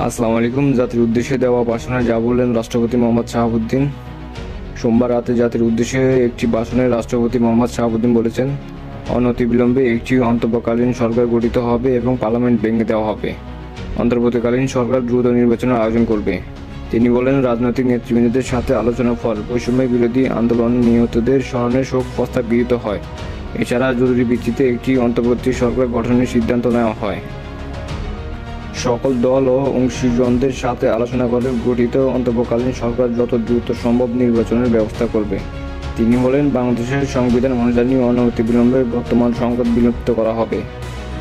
আসসালামু আলাইকুম। জাতির উদ্দেশ্যে দেওয়া ভাষণে যা বললেন রাষ্ট্রপতি মোহাম্মদ শাহাবুদ্দিন। সোমবার রাতে জাতির উদ্দেশ্যে একটি ভাষণে রাষ্ট্রপতি মোহাম্মদ শাহাবুদ্দিন বলেছেন, অনতিবিলম্বে একটি অন্তর্বর্তীকালীন সরকার গঠিত হবে এবং পার্লামেন্ট ভেঙে দেওয়া হবে। অন্তর্বর্তীকালীন সরকার দ্রুত নির্বাচনের আয়োজন করবে। তিনি বলেন, রাজনৈতিক নেতৃবৃন্দদের সাথে আলোচনার ফল বৈষম্য বিরোধী আন্দোলনে নিহতদের স্মরণে শোক প্রস্তাব গৃহীত হয়। এছাড়া জরুরি ভিত্তিতে একটি অন্তর্বর্তী সরকার গঠনের সিদ্ধান্ত নেওয়া হয়। সকল দল ও অংশীজনদের সাথে আলোচনা করে গঠিত অন্তর্বর্তীকালীন সরকার যত দ্রুত সম্ভব নির্বাচনের ব্যবস্থা করবে। তিনি বলেন, বাংলাদেশের সংবিধান অনুযায়ী অনতিবিলম্বে বর্তমান সংকট বিলুপ্ত করা হবে।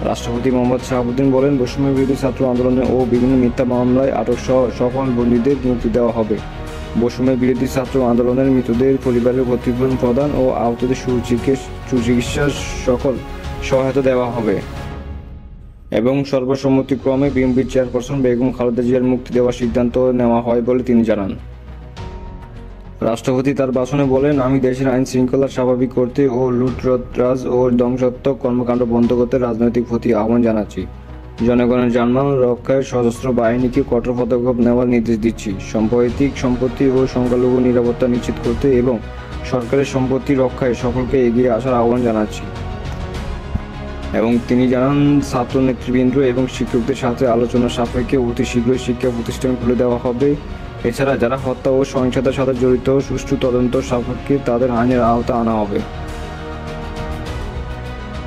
রাষ্ট্রপতি মোহাম্মদ শাহাবুদ্দিন বলেন, বৈষম্য বিরোধী ছাত্র আন্দোলনে ও বিভিন্ন মিথ্যা মামলায় আটক সহ সকল বন্দীদের মুক্তি দেওয়া হবে। বৈষম্য বিরোধী ছাত্র আন্দোলনের মৃতদের পরিবারের ক্ষতিপূরণ প্রদান ও আহতদের সুচিকিৎসার সকল সহায়তা দেওয়া হবে এবং সর্বসম্মতিক্রমে বিএনপির চেয়ারপারসন বেগম খালেদা জিয়ার মুক্তি দেওয়ার সিদ্ধান্ত নেওয়া হয় বলে তিনি জানান। রাষ্ট্রপতি তার ভাষণে বলেন, আমি দেশের আইন শৃঙ্খলা স্বাভাবিক করতে ও লুটতরাজ ও ধ্বংসাত্মক কর্মকাণ্ড বন্ধ করতে রাজনৈতিক প্রতি আহ্বান জানাচ্ছি। জনগণের জানমাল রক্ষায় সশস্ত্র বাহিনীকে কঠোর পদক্ষেপ নেওয়ার নির্দেশ দিচ্ছি। সাম্প্রদায়িক সম্পত্তি ও সংখ্যালঘু নিরাপত্তা নিশ্চিত করতে এবং সরকারের সম্পত্তি রক্ষায় সকলকে এগিয়ে আসার আহ্বান জানাচ্ছি। এবং তিনি জানান, ছাত্র নেতৃবৃন্দ এবং শিক্ষকদের সাথে আলোচনা সাপেক্ষে অতি শীঘ্রই শিক্ষা প্রতিষ্ঠান খুলে দেওয়া হবে। এছাড়া যারা হত্যা ও সহিংসতার সাথে জড়িত সুষ্ঠু তদন্ত সাপেক্ষে তাদের আইনের আওতায় আনা হবে।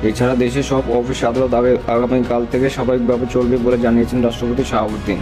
এছাড়া দেশের সব অফিস আদালত আগামীকাল থেকে স্বাভাবিকভাবে চলবে বলে জানিয়েছেন রাষ্ট্রপতি শাহাবুদ্দিন।